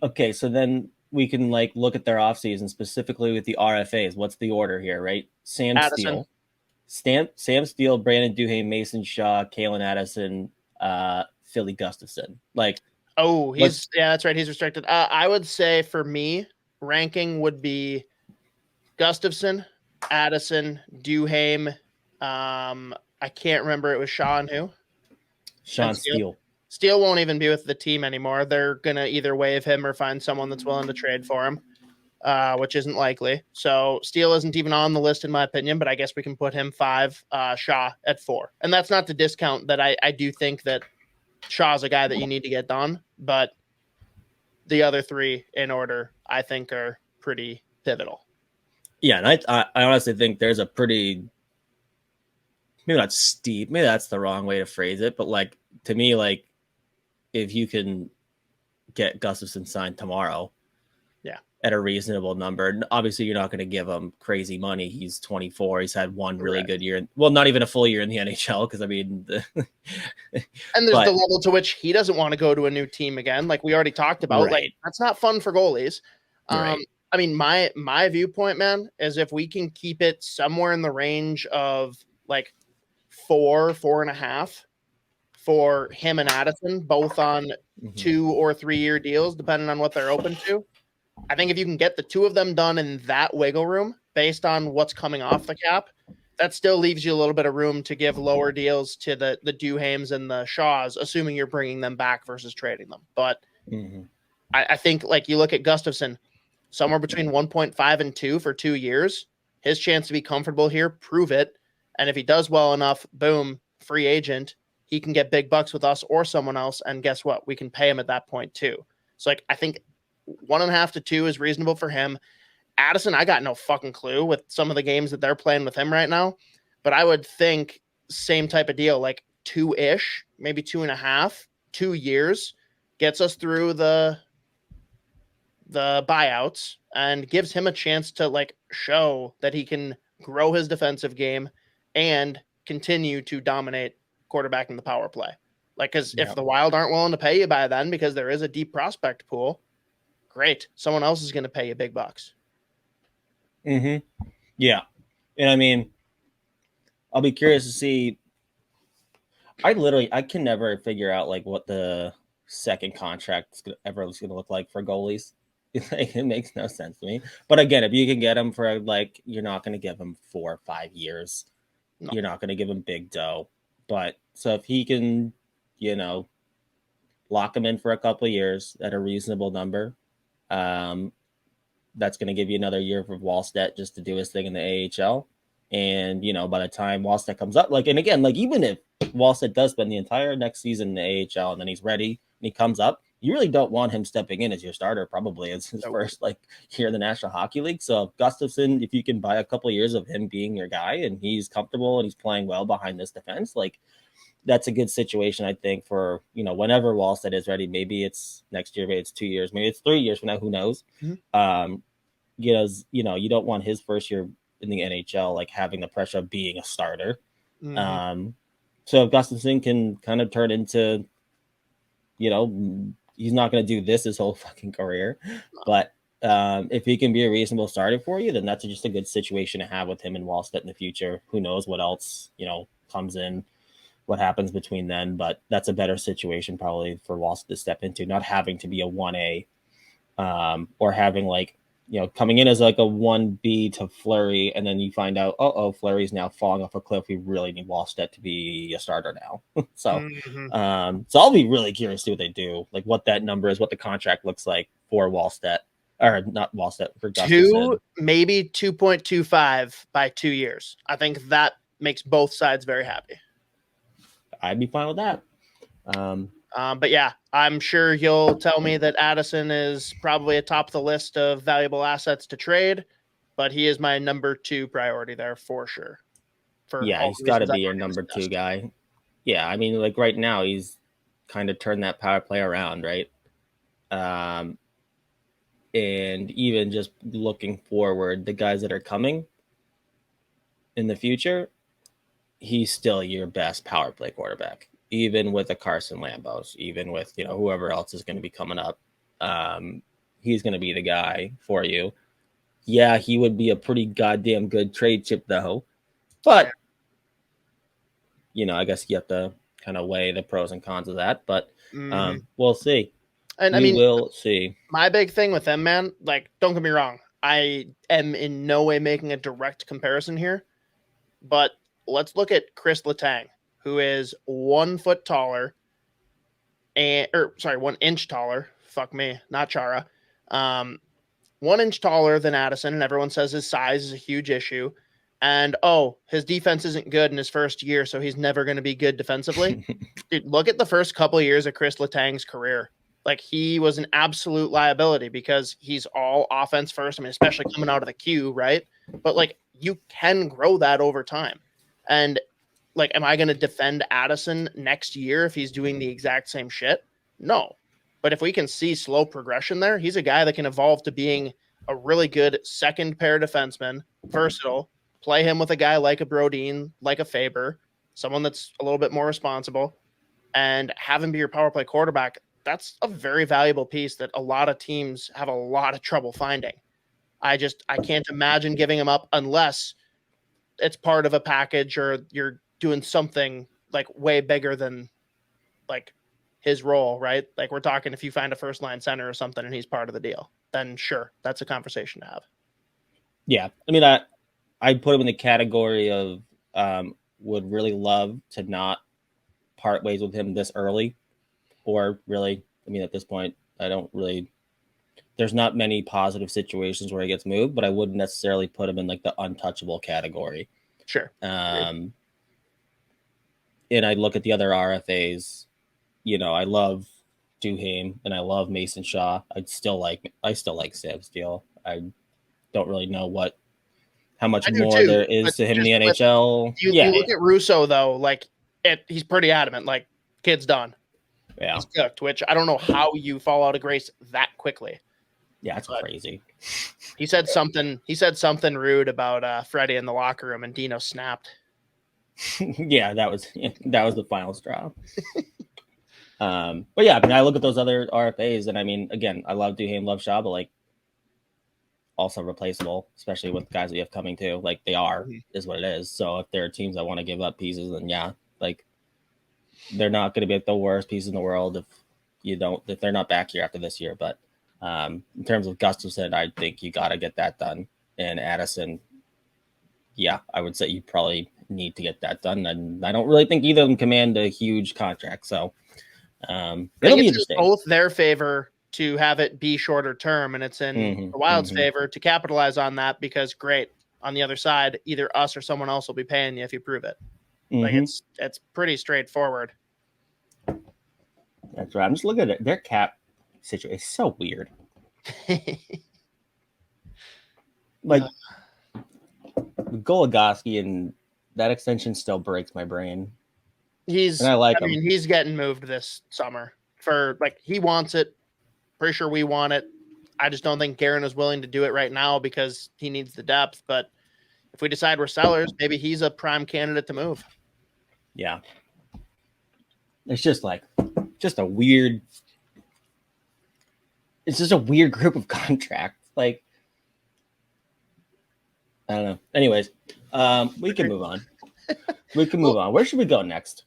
Okay, so then we can like look at their offseason specifically with the RFAs. What's the order here, right? Addison. Sam Steele, Brandon Duhame, Mason Shaw, Kalen Addison, Philly Gustafson. Like, Oh, let's yeah, that's right. He's restricted. I would say for me, ranking would be Gustafson, Addison, Duhame. I can't remember. It was Shaw and who? And Sean Steele. Steele. Steele won't even be with the team anymore. They're gonna either waive him or find someone that's willing to trade for him, which isn't likely. So Steele isn't even on the list in my opinion, but I guess we can put him 5, Shaw at 4. And that's not to discount that I do think that Shaw's a guy that you need to get done, but the other 3 in order I think are pretty pivotal. Yeah, and I honestly think there's a pretty, maybe not steep, maybe that's the wrong way to phrase it, but like to me, like if you can get Gustafson signed tomorrow, Yeah. at a reasonable number. Obviously, you're not going to give him crazy money. He's 24. He's had one really Correct. good year. Well, not even a full year in the NHL because I mean, And there's the but level to which he doesn't want to go to a new team again, like we already talked about. Like right, that's not fun for goalies. Um, right, I mean, my viewpoint, man, is if we can keep it somewhere in the range of like 4.5 for him and Addison, both on mm-hmm. 2 or 3 year deals, depending on what they're open to. I think if you can get the 2 of them done in that wiggle room based on what's coming off the cap, that still leaves you a little bit of room to give lower deals to the Duhames and the Shaws, assuming you're bringing them back versus trading them. But Mm-hmm. I think like you look at Gustafson, somewhere between 1.5 and 2 for 2 years, his chance to be comfortable here, prove it. And if he does well enough, boom, free agent, he can get big bucks with us or someone else. And guess what? We can pay him at that point too. So like I think 1.5 to 2 is reasonable for him. Addison, I got no fucking clue with some of the games that they're playing with him right now, but I would think same type of deal, like 2-ish, maybe 2.5, 2 years, gets us through the buyouts and gives him a chance to like show that he can grow his defensive game and continue to dominate quarterback in the power play. Like, because if Yeah. the Wild aren't willing to pay you by then because there is a deep prospect pool, great. Someone else is going to pay you big bucks. Mm-hmm. Yeah, and I mean, I'll be curious to see. I can never figure out like what the second contract is ever going to look like for goalies. It makes no sense to me. But again, if you can get them for like, you're not going to give them 4 or 5 years. No. You're not going to give him big dough. But so if he can, you know, lock him in for a couple of years at a reasonable number, um, that's going to give you another year for Wallstedt just to do his thing in the AHL. And, you know, by the time Wallstedt comes up, like, and again, like, even if Wallstedt does spend the entire next season in the AHL and then he's ready and he comes up, you really don't want him stepping in as your starter, probably as his Nope. first, like, year in the National Hockey League. So, Gustafson, if you can buy a couple of years of him being your guy and he's comfortable and he's playing well behind this defense, like, that's a good situation, I think, for, you know, whenever Wallstedt is ready. Maybe it's next year, maybe it's 2 years, maybe it's 3 years from now, who knows? Mm-hmm. You know, you don't want his first year in the NHL like having the pressure of being a starter. Mm-hmm. So if Gustafson can kind of turn into, you know, he's not going to do this his whole fucking career, but if he can be a reasonable starter for you, then that's just a good situation to have with him and Wallstedt in the future. Who knows what else, you know, comes in, what happens between then, but that's a better situation probably for Wallstedt to step into, not having to be a 1A, or having like, you know, coming in as like a 1B to Fleury, and then you find out, Fleury's now falling off a cliff. We really need Wallstedt to be a starter now. so, Mm-hmm. so I'll be really curious to see what they do, like what that number is, what the contract looks like for Wallstedt, or not Wallstedt, for Two, Gustafson. maybe 2.25 by 2 years. I think that makes both sides very happy. I'd be fine with that. But yeah, I'm sure you'll tell me that Addison is probably atop the list of valuable assets to trade, but he is my number 2 priority there for sure. For Yeah, all he's the got to reasons I've be your already number two discussed. guy. Yeah, I mean, like right now, he's kind of turned that power play around, right? Um, and even just looking forward, the guys that are coming in the future, he's still your best power play quarterback, even with a Carson Lambos, even with, you know, whoever else is going to be coming up. he's going to be the guy for you. Yeah, he would be a pretty goddamn good trade chip, though. But, I guess you have to kind of weigh the pros and cons of that. But we'll see. And we will see. My big thing with them, man, like, don't get me wrong. I am in no way making a direct comparison here. But let's look at Chris Letang, who is 1 foot taller, 1 inch taller. Fuck me, not Chara. 1 inch taller than Addison, and everyone says his size is a huge issue. And his defense isn't good in his first year, so he's never going to be good defensively. Dude, look at the first couple of years of Chris Letang's career. Like, he was an absolute liability because he's all offense first. I mean, especially coming out of the queue, right? But like, you can grow that over time. And like, am I going to defend Addison next year if he's doing the exact same shit? No. But if we can see slow progression there, he's a guy that can evolve to being a really good second pair defenseman, versatile, play him with a guy like a Brodin, like a Faber, someone that's a little bit more responsible, and have him be your power play quarterback. That's a very valuable piece that a lot of teams have a lot of trouble finding. I can't imagine giving him up unless it's part of a package or you're doing something like way bigger than like his role, right? Like, we're talking if you find a first line center or something and he's part of the deal, then sure, that's a conversation to have. Yeah. I mean, I'd put him in the category of would really love to not part ways with him this early. Or really, I mean, at this point, there's not many positive situations where he gets moved, but I wouldn't necessarily put him in like the untouchable category. Sure. And I look at the other RFAs, I love Duhaime and I love Mason Shaw. I still like Sam Steele. I don't really know how much more there is to him in the NHL. You look at Russo though, like he's pretty adamant, like, kid's done. Yeah. He's cooked, which I don't know how you fall out of grace that quickly. Yeah, it's crazy. He said something rude about Freddie in the locker room, and Dino snapped. Yeah, that was the final straw. But yeah, I mean, I look at those other RFAs, and I mean, again, I love Duhaime, love Shaw, but like, also replaceable, especially with guys we have coming too. Like, they are, is what it is. So if there are teams that want to give up pieces, then yeah, like, they're not going to be like the worst pieces in the world if they're not back here after this year. But in terms of Gustafsson, I think you got to get that done. And Addison, yeah, I would say you probably need to get that done. And I don't really think either of them command a huge contract. So it'll be interesting. Both their favor to have it be shorter term, and it's in the Wild's favor to capitalize on that because, great, on the other side, either us or someone else will be paying you if you prove it. Like, it's pretty straightforward. That's right. I'm just looking at it. Their cap situation is so weird. Like, Goligoski, and that extension still breaks my brain. I like him. He's getting moved this summer for, like, he wants it. Pretty sure we want it. I just don't think Guerin is willing to do it right now because he needs the depth. But if we decide we're sellers, maybe he's a prime candidate to move. Yeah. It's just a weird group of contracts. Like, I don't know. Anyways, we can move on. Where should we go next?